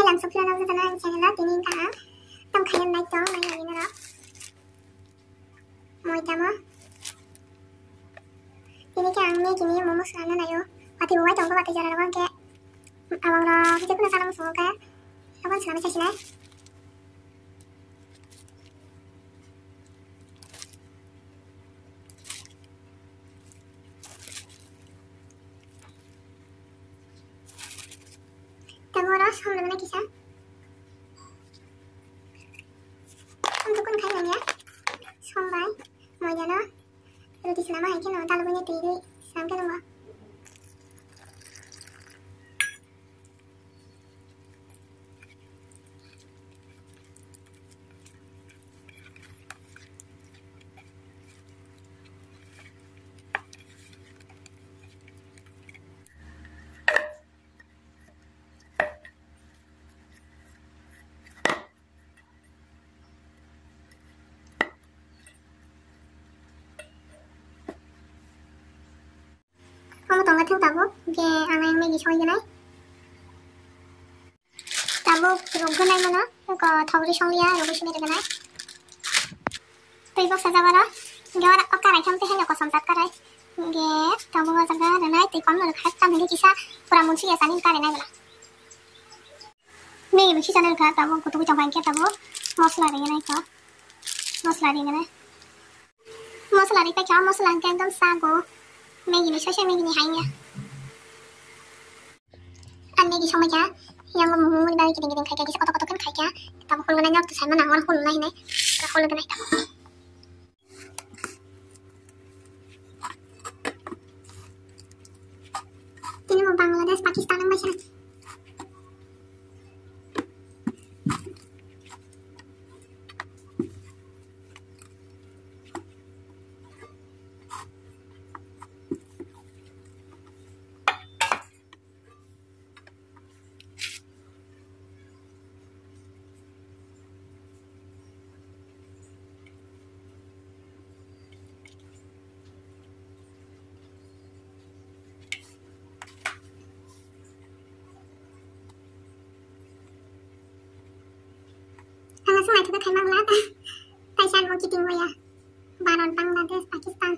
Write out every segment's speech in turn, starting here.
langsung film aku tanah channel tini kah tam kalian naik dong main lagi nara mau itama tini kah angin kini mau selana nayo pati buat dong pati jalan abang ke abang lo kita pun salam semua ke abang selama sih Tamoros, हम लोगों ने किसा हम तो कौन खाई लगे सोमवार मौजा ना रोटी सलामा है क्या ना तालु बने तेरे शाम के लूँगा kamu tau nggak tabu ke anak yang lagi show gini tabu rogo nai mana ko thawri shonglia rogo shime gini tuh saja bara ge ora okarai kamte hanya ko samsat karai ge tabu jaga ranai te kon mer khat tam heli kisa pura munchi ya sanin kare nai bala me muchi channel ka tabu ko tu chong ke tabu mosla ri nai ko mosla ri nai mosla ri pe kya mosla ke ekdom sago Maggi ni sosial Maggi ni hanya. Ane di sama ya, yang ngomong dari kiting-kiting kayak gitu kotak-kotak kan kayak ya. Tapi kalau nanya waktu saya mana orang kalau nanya, kalau nanya itu. Ini mau Bangladesh, Pakistan yang macam. Langsung aja ke Bangladesh. Thailand mau kiting ya. Baron Bangladesh, Pakistan.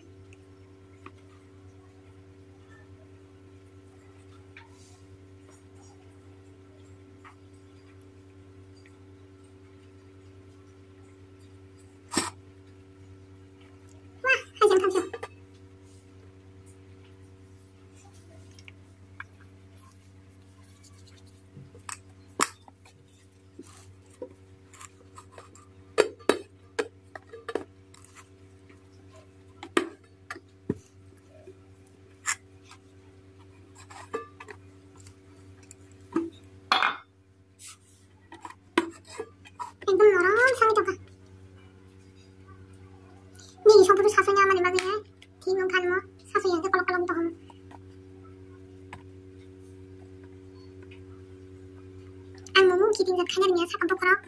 Wah, hajam hajam. एकदम नरम सा itu kan nih सबुtu sasunya mana bagusnya bingung kan mau sasu yang kalau tahu ang mau kiting zat kanya dengan sak apa korok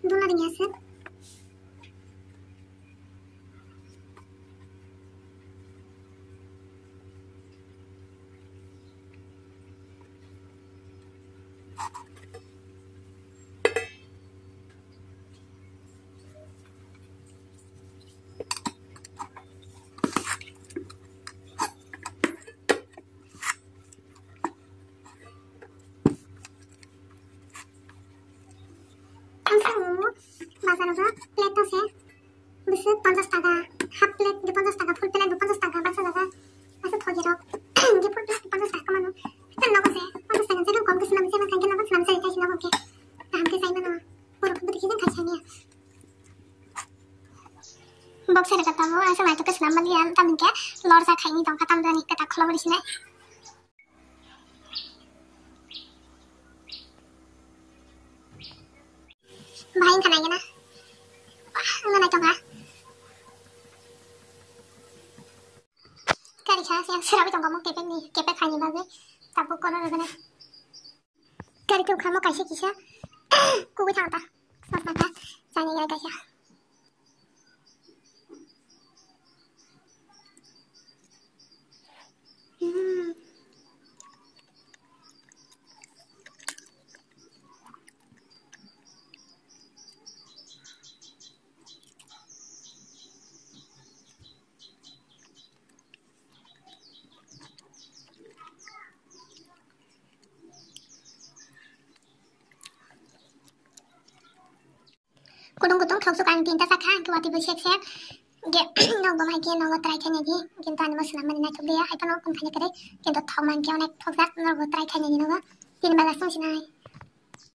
dulu dengan sih बाजाराव प्लेट दसे बिसोर 50 टाका half plate 50 टाका full plate 50 टाका बासा जागा बासा थगिरक गे फुल प्लेट 50 टाका मानो tan नगसे 50 टाका जेरो कम किसना से खाके ना बस नाम से इतना होके हमके सही ना और खुद देखिए खाइछानिया बक्से रे कता हो ऐसे माइतो के नाम बलिया तम के लॉर्ड सा खाइनी त खतम जानी कता खलो बरिसने भाई खाना है ना mana coba kali saya serabi tong kamu kepek nih kepek hanya bagai tabuk kono regane kali tuh kamu kasih kisah kubu tanta sama saya ya guys ya kudung kutung thok suk ang tinta sakha ke wati besek sek ge nog bamai ke nog try khanya ji kintu ani masna mani na chuk dia ai pano kun khanya kare kintu thok man ke onek thok jak nog try khanya ji nog tin bala sung sinai